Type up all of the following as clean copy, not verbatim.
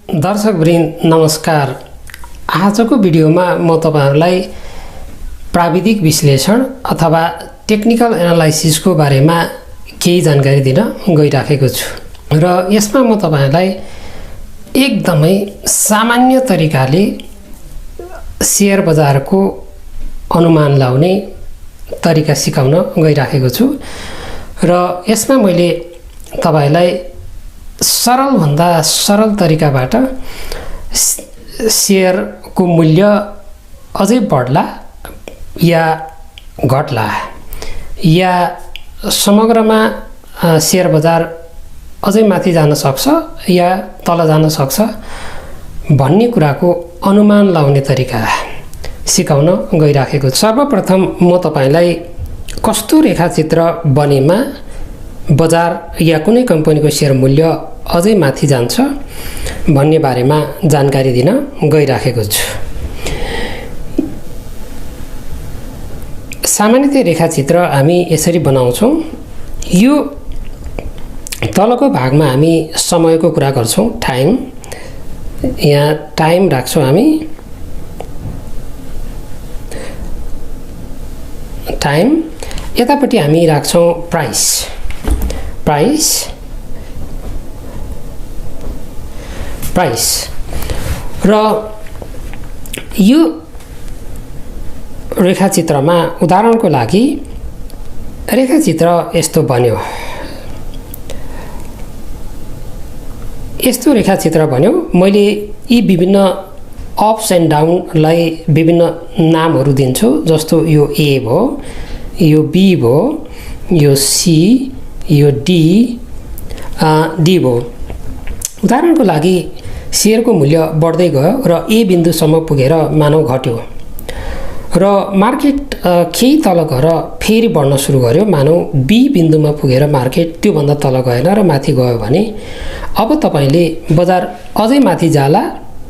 दर्शकवृन्द नमस्कार। आजको भिडियोमा म तपाईहरुलाई प्राविधिक विश्लेषण अथवा टेक्निकल एनालाइसिसको बारेमा केही जानकारी दिन गइराखेको छु र यसमा म तपाईहरुलाई एकदमै सामान्य तरिकाले शेयर बजारको अनुमान लगाउने तरिका सिकाउन गइराखेको छु र यसमा मैले तपाईहरुलाई सरल भन्दा सरल तरिकाबाट शेयर को मूल्य अझै बढ्ला या घट्ला या समग्रमा शेयर बजार अझै माथि जान सक्छ या तल जान सक्छ भन्ने कुराको अनुमान लगाउने तरिका सिकाउन गइराखेको छु। सर्वप्रथम म तपाईलाई कस्तो रेखाचित्र बनेमा बजार या कुनै कम्पनीको शेयर मूल्य अझै माथि जान्छ भन्ने बारेमा जानकारी दिन गइराखेको छु। सामान्यतया रेखाचित्र हामी यसरी बनाउँछौं। यो तलको भागमा हामी समयको कुरा गर्छौं, टाइम। यहाँ टाइम राख्छौं हामी, टाइम। यतापट्टि हामी राख्छौं प्राइस, प्राइस र यो रेखाचित्रमा उदाहरणको लागि रेखाचित्र यस्तो बन्यो। यस्तो रेखाचित्र बन्यो। मैले यी विभिन्न अप्स एन्ड डाउनलाई विभिन्न नामहरू दिन्छु, जस्तो यो ए भयो, यो बी भयो, यो सी, यो डी भयो। उदाहरणको लागि शेयरको मूल्य बढ्दै गयो र ए बिन्दुसम्म पुगेर मानव घट्यो र मार्केट केही तल गएर फेरि बढ्न सुरु गर्यो, मानव बी बिन्दुमा पुगेर मार्केट त्यो भन्दा तल गएन र माथि गयो भने अब तपाईले बजार अझै माथि जाला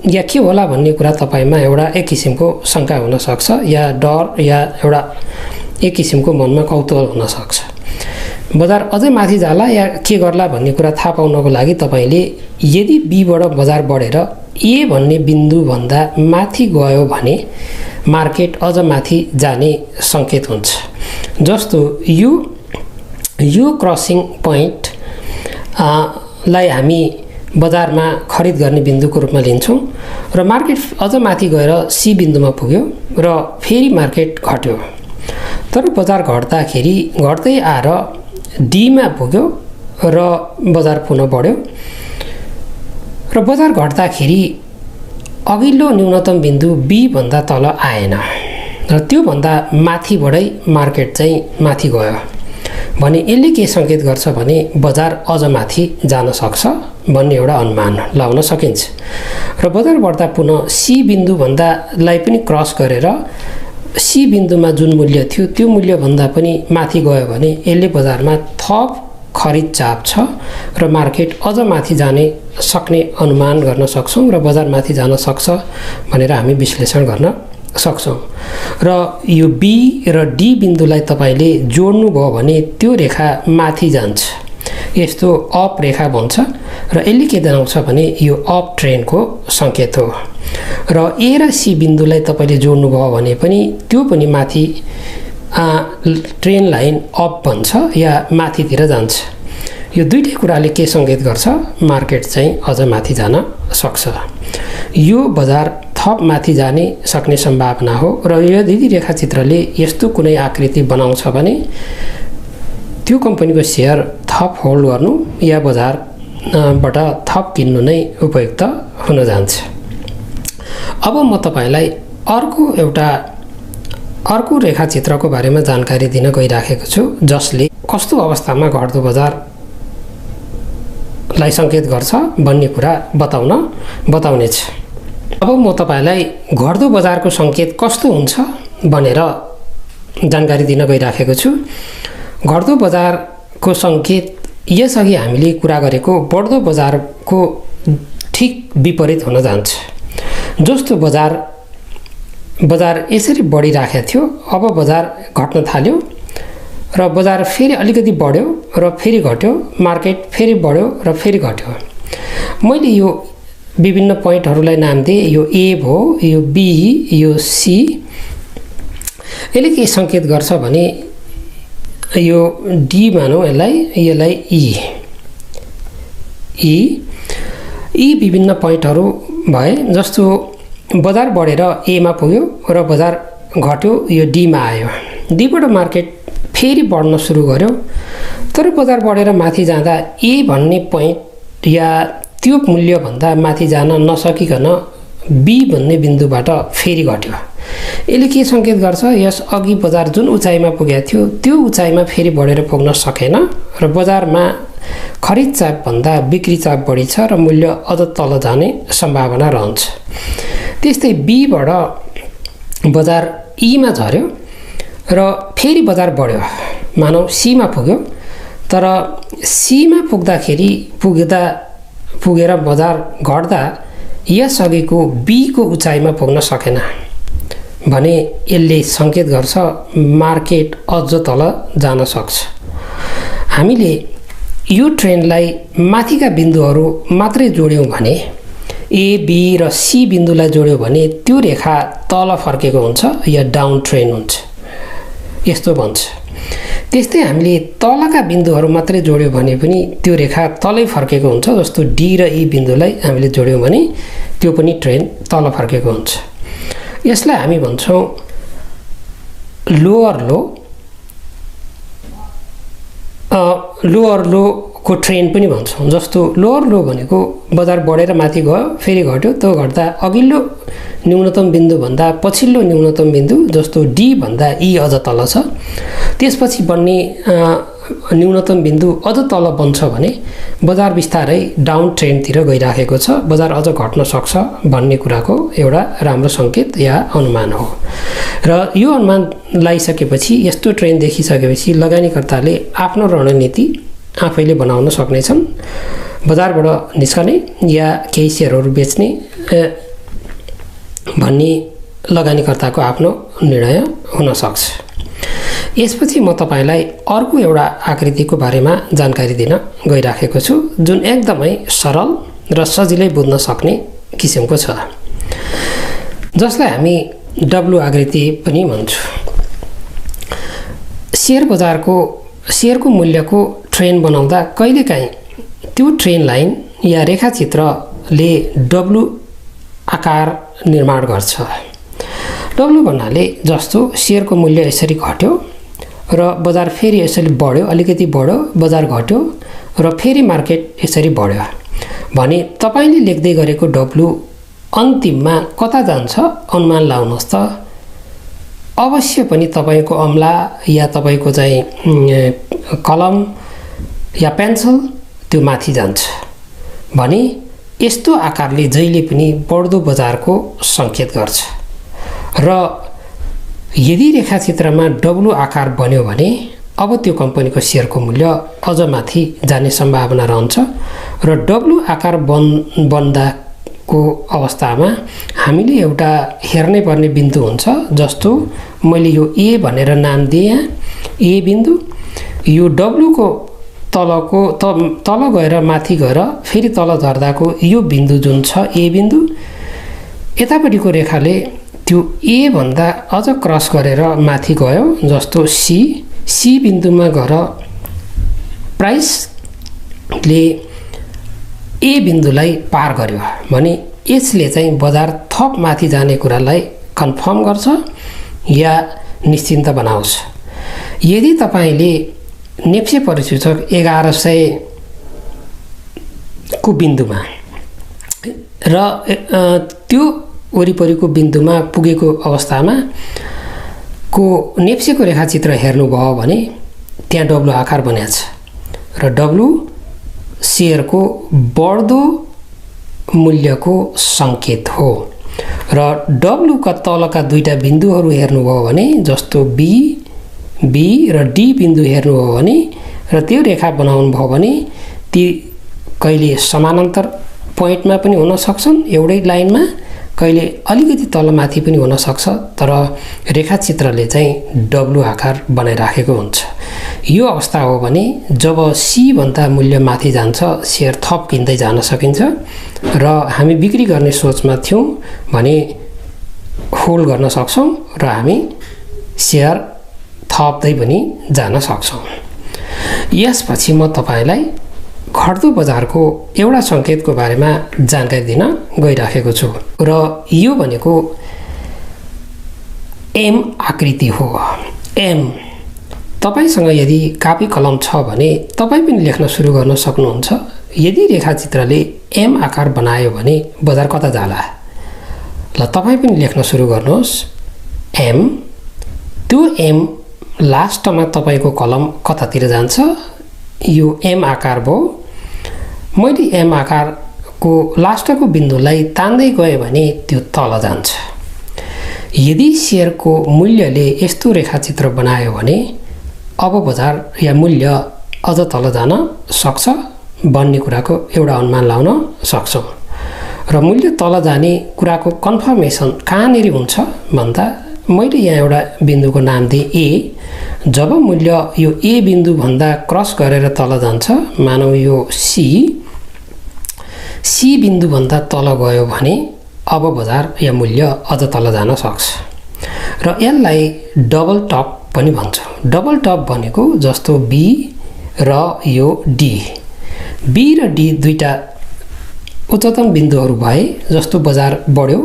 या के होला भन्ने कुरा तपाईमा एउटा एक किसिमको शंका हुन सक्छ या डर या एउटा एक किसिमको मनमा कौतूहल हुन सक्छ। बजार अझै माथि जाला या के गर्ला भन्ने कुरा थाहा पाउनको लागि तपाईले यदि बी बाट बजार बढेर ए भन्ने बिन्दु भन्दा माथि गयो भने मार्केट अझ माथि जाने संकेत हुन्छ। जस्तो यो क्रसिङ पोइन्ट लाई हामी बजारमा खरिद गर्ने बिन्दुको रूपमा लिन्छौं र मार्केट अझ माथि गएर सी बिन्दुमा पुग्यो र फेरि मार्केट घट्यो। तर बजार घट्दै आएर डी मा पुग्यो र बजार पुनः बढ्यो र बजार घट्दाखेरि अघिल्लो न्यूनतम बिन्दु बी भन्दा तल आएन र त्यो भन्दा माथिबाटै मार्केट चाहिँ माथि गयो भने यसले के संकेत गर्छ भने बजार अझ माथि जान सक्छ भन्ने एउटा अनुमान लगाउन सकिन्छ। र बजार बढ्दा पुनः सी बिन्दु भन्दालाई पनि क्रस गरेर सी बिन्दुमा जुन मूल्य थियो त्यो मूल्य भन्दा पनि माथि गयो भने यसले बजारमा थप खरिद चाप छ र मार्केट अझ माथि जाने सक्ने अनुमान गर्न सक्छौं र बजार माथि जान सक्छ भनेर हामी विश्लेषण गर्न सक्छौं। र यो बी र डी बिन्दुलाई तपाईले जोड्नु भयो भने त्यो रेखा माथि जान्छ, यस्तो अप रेखा बन्छ र यसले के देखाउँछ भने यो अप ट्रेन्डको संकेत हो। र ए र सी बिन्दुलाई तपाईले जोड्नु भयो भने पनि त्यो पनि माथि ट्रेन लाइन अप बन्छ या माथितिर जान्छ। यो दुईटै कुराले के संकेत गर्छ? मार्केट चाहिँ अझ माथि जान सक्छ। यो बजार थप माथि जाने सक्ने सम्भावना हो र यदि रेखाचित्रले यस्तो कुनै आकृति बनाउँछ भने त्यो कम्पनीको शेयर थप होल्ड गर्नु या बजारबाट थप किन्नु नै उपयुक्त हुन जान्छ। अब म तपाईलाई अर्को रेखाचित्रको बारेमा जानकारी दिन गइराखेको छु, जसले कस्तो अवस्थामा घट्दो बजारलाई संकेत गर्छ भन्ने कुरा बताउनेछ। अब म तपाईलाई घट्दो बजारको संकेत कस्तो हुन्छ भनेर जानकारी दिन गइराखेको छु। घट्दो बजारको संकेत यसअघि हामीले कुरा गरेको बढ्दो बजारको ठीक विपरीत हुन जान्छ। जस्तो बजार यसरी बढिराखेको थियो, अब बजार घट्न थाल्यो र बजार फेरि अलिकति बढ्यो र फेरि घट्यो, मार्केट फेरि बढ्यो र फेरि घट्यो। मैले यो विभिन्न पोइन्टहरूलाई नाम दिए। यो ए भयो, यो बी, यो सी। यसले के सङ्केत गर्छ भने यो डी मानौँ यसलाई ई विभिन्न पोइन्टहरू भए। जस्तो बजार बढेर एमा पुग्यो र बजार घट्यो, यो डीमा आयो। डीबाट मार्केट फेरि बढ्न सुरु गर्यो, तर बजार बढेर माथि जाँदा ए भन्ने पोइन्ट या त्यो मूल्यभन्दा माथि जान नसकिकन बी भन्ने बिन्दुबाट फेरि घट्यो। यसले के सङ्केत गर्छ? यस अघि बजार जुन उचाइमा पुगेको थियो त्यो उचाइमा फेरि बढेर पुग्न सकेन र बजारमा खरिद चापभन्दा बिक्री चाप बढी छ र मूल्य अझ तल जाने सम्भावना रहन्छ। त्यस्तै बीबाट बजार ईमा झर्यो र फेरि बजार बढ्यो, मानौ सीमा पुग्यो, तर सीमा पुगेर बजार घट्दा यसअघिको बीको उचाइमा पुग्न सकेन भने यसले सङ्केत गर्छ मार्केट अझ तल जान सक्छ। हामीले यो ट्रेन्डलाई माथिका बिन्दुहरू मात्रै जोड्यौँ भने, ए बी र सी बिन्दुलाई जोड्यौँ भने त्यो रेखा तल फर्केको हुन्छ या डाउन ट्रेन्ड हुन्छ, यस्तो भन्छ। त्यस्तै हामीले तलका बिन्दुहरू मात्रै जोड्यौँ भने पनि त्यो रेखा तलै फर्केको हुन्छ। जस्तो डी र ई बिन्दुलाई हामीले जोड्यौँ भने त्यो पनि ट्रेन्ड तल फर्केको हुन्छ। यसलाई हामी भन्छौँ लोअर लोको ट्रेन्ड पनि भन्छौँ। जस्तो लोअर लो भनेको बजार बढेर माथि गयो फेरि घट्यो, त्यो घट्दा अघिल्लो न्यूनतम बिन्दुभन्दा पछिल्लो न्यूनतम बिन्दु जस्तो डी भन्दा ई अझ तल छ, त्यसपछि बन्ने न्यूनतम बिन्दु अझ तल बन्छ भने बजार बिस्तारै डाउन ट्रेन्डतिर गइराखेको छ, बजार अझ घट्न सक्छ भन्ने कुराको एउटा राम्रो सङ्केत या अनुमान हो। र यो अनुमान लगाइसकेपछि, यस्तो ट्रेन्ड देखिसकेपछि लगानीकर्ताले आफ्नो रणनीति आफैले बनाउन सक्नेछन्। बजारबाट निस्कने या केही सेयरहरू बेच्ने भन्ने लगानीकर्ताको आफ्नो निर्णय हुन सक्छ। यसपछि म तपाईलाई अर्को एउटा आकृतिको बारेमा जानकारी दिन गइराखेको छु जुन एकदमै सरल र सजिलै बुझ्न सक्ने किसिमको छ, जसलाई हामी डब्लु आकृति पनि भन्छौँ। सेयरको मूल्यको ट्रेन्ड बनाउँदा कहिलेकाहीँ त्यो ट्रेन्ड लाइन या रेखाचित्रले डब्लु आकार निर्माण गर्छ। डब्लु भन्नाले जस्तो सेयरको मूल्य यसरी घट्यो र बजार फेरि यसरी बढ्यो, अलिकति बढ्यो, बजार घट्यो र फेरि मार्केट यसरी बढ्यो भने तपाईले लेख्दै गरेको डब्लु अन्तिममा कता जान्छ अनुमान लाउनुहोस् त। अवश्य पनि तपाईको अम्ला या तपाईको चाहिँ कलम या पेन्सिल त्यो माथि जान्छ भने यस्तो आकारले जहिले पनि बढ्दो बजारको सङ्केत गर्छ। र यदि रेखाचित्रमा डब्लु आकार बन्यो भने अब त्यो कम्पनीको सेयरको मूल्य अझ माथि जाने सम्भावना रहन्छ। र डब्लु आकार बन्दाको अवस्थामा हामीले एउटा हेर्नै पर्ने बिन्दु हुन्छ। जस्तो मैले यो ए भनेर नाम दिएँ, ए बिन्दु, यो डब्लुको तल गएर माथि गएर फेरि तल झर्दाको यो बिन्दु जुन छ ए बिन्दु, यतापट्टिको रेखाले त्यो ए भन्दा अझ क्रस गरेर माथि गयो। जस्तो सी बिन्दुमा गएर प्राइसले ए बिन्दुलाई पार गर्यो भने यसले चाहिँ बजार थप माथि जाने कुरालाई कन्फर्म गर्छ या निश्चिन्त बनाउँछ। यदि तपाईले नेप्से परिसूचक 1100 को बिन्दुमा र त्यो वरिपरिको बिन्दुमा पुगेको अवस्थामा को नेप्सेको रेखाचित्र हेर्नुभयो भने त्यहाँ डब्लु आकार बनेको छ र डब्लु सेयरको बढ्दो मूल्यको सङ्केत हो। र डब्लुका तलका दुईटा बिन्दुहरू हेर्नुभयो भने जस्तो बी र डी बिन्दु हेर्नुभयो भने र त्यो रेखा बनाउनु भयो भने ती कहिले समानान्तर पोइन्टमा पनि हुन सक्छन् एउटै लाइनमा, कहिले अलिकति तलमाथि पनि हुन सक्छ, तर रेखाचित्रले चाहिँ डब्लु आकार बनाइराखेको हुन्छ। यो अवस्था हो भने जब सी भन्दा मूल्य माथि जान्छ सेयर थप किन्दै जान सकिन्छ र हामी बिक्री गर्ने सोचमा थियौँ भने होल्ड गर्न सक्छौँ र हामी सेयर थप्दै पनि जान सक्छौँ। यसपछि म तपाईलाई घट्दो बजारको एउटा सङ्केतको बारेमा जानकारी दिन गइराखेको छु र यो भनेको एम आकृति हो। एम तपाईसँग यदि कापी कलम छ भने तपाईँ पनि लेख्न सुरु गर्न सक्नुहुन्छ। यदि रेखाचित्रले एम आकार बनायो भने बजार कता जाला? ल तपाईँ पनि लेख्न सुरु गर्नुहोस् एम। त्यो एम लास्टमा तपाईँको कलम कतातिर जान्छ? यो एम आकार भयो। मैले एम आकारको लास्टको बिन्दुलाई तान्दै गएँ भने त्यो तल जान्छ। यदि सेयरको मूल्यले यस्तो रेखाचित्र बनायो भने अब बजार या मूल्य अझ तल जान सक्छ भन्ने कुराको एउटा अनुमान लाउन सक्छौँ। र मूल्य तल जाने कुराको कन्फर्मेसन कहाँनिर हुन्छ भन्दा मैले यहाँ एउटा बिन्दुको नाम दिएँ ए। जब मूल्य यो ए बिन्दुभन्दा क्रस गरेर तल जान्छ, मानौ यो सी बिन्दुभन्दा तल गयो भने अब बजार या मूल्य अझ तल जान सक्छ र यसलाई डबल टप पनि भन्छौँ। डबल टप भनेको जस्तो बी र यो डी। बी र डी दुईटा उच्चतम बिन्दुहरू भए जस्तो बजार बढ्यो,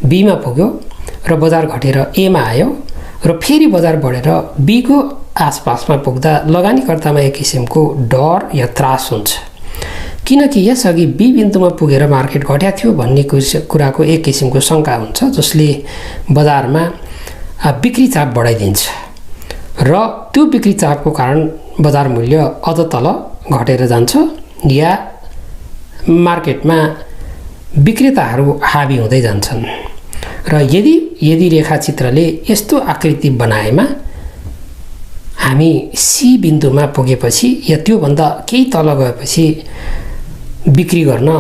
बीमा पुग्यो र बजार घटेर एमा आयो र फेरि बजार बढेर बीको आसपासमा पुग्दा लगानीकर्तामा एक किसिमको डर या त्रास हुन्छ, किनकि यसअघि बी बिन्दुमा पुगेर मार्केट घट्या थियो भन्ने कुराको एक किसिमको शङ्का हुन्छ, जसले बजारमा बिक्री चाप बढाइदिन्छ र त्यो बिक्री चापको कारण बजार मूल्य अझ तल घटेर जान्छ या मार्केटमा विक्रेताहरू हाबी हुँदै जान्छन्। र यदि रेखाचित्रले यस्तो आकृति बनाएमा हामी सी बिन्दुमा पुगेपछि या त्योभन्दा केही तल गएपछि बिक्री गर्न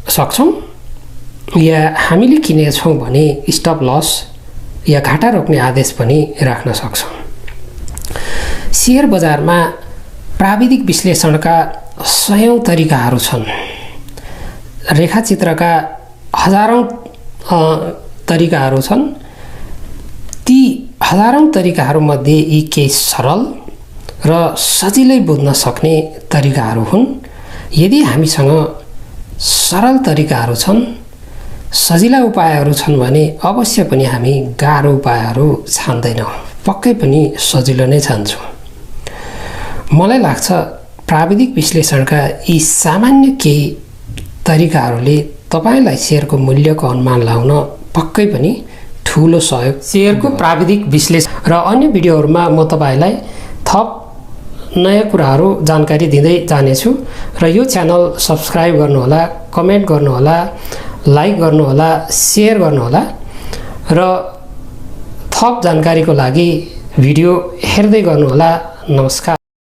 सक्छौँ या हामीले किनेका छौँ भने स्टप लस या घाटा रोक्ने आदेश पनि राख्न सक्छौँ। सेयर बजारमा प्राविधिक विश्लेषणका सयौं तरिकाहरू छन्। रेखाचित्रका हजारौं तरिकाहरू छन्। ती हजारौं तरिकाहरूमध्ये यी केही सरल र सजिलै बुझ्न सक्ने तरिकाहरू हुन्। यदि हामीसँग सरल तरिकाहरू छन्, सजिला उपायहरू छन् भने अवश्य पनि हामी गाह्रो उपायहरू छान्दैनौँ, पक्कै पनि सजिलो नै छान्छौँ। मलाई लाग्छ प्राविधिक विश्लेषणका यी सामान्य केही तरिकाहरूले तपाईलाई सेयरको मूल्यको अनुमान लगाउन पक्कै पनि ठुलो सहयोग। सेयरको प्राविधिक विश्लेषण र अन्य भिडियोहरूमा म तपाईलाई थप नयाँ कुराहरू जानकारी दिँदै जानेछु र यो च्यानल सब्स्क्राइब गर्नुहोला, कमेन्ट गर्नुहोला, लाइक गर्नुहोला, सेयर गर्नुहोला र थप जानकारीको लागि भिडियो हेर्दै गर्नुहोला। नमस्कार।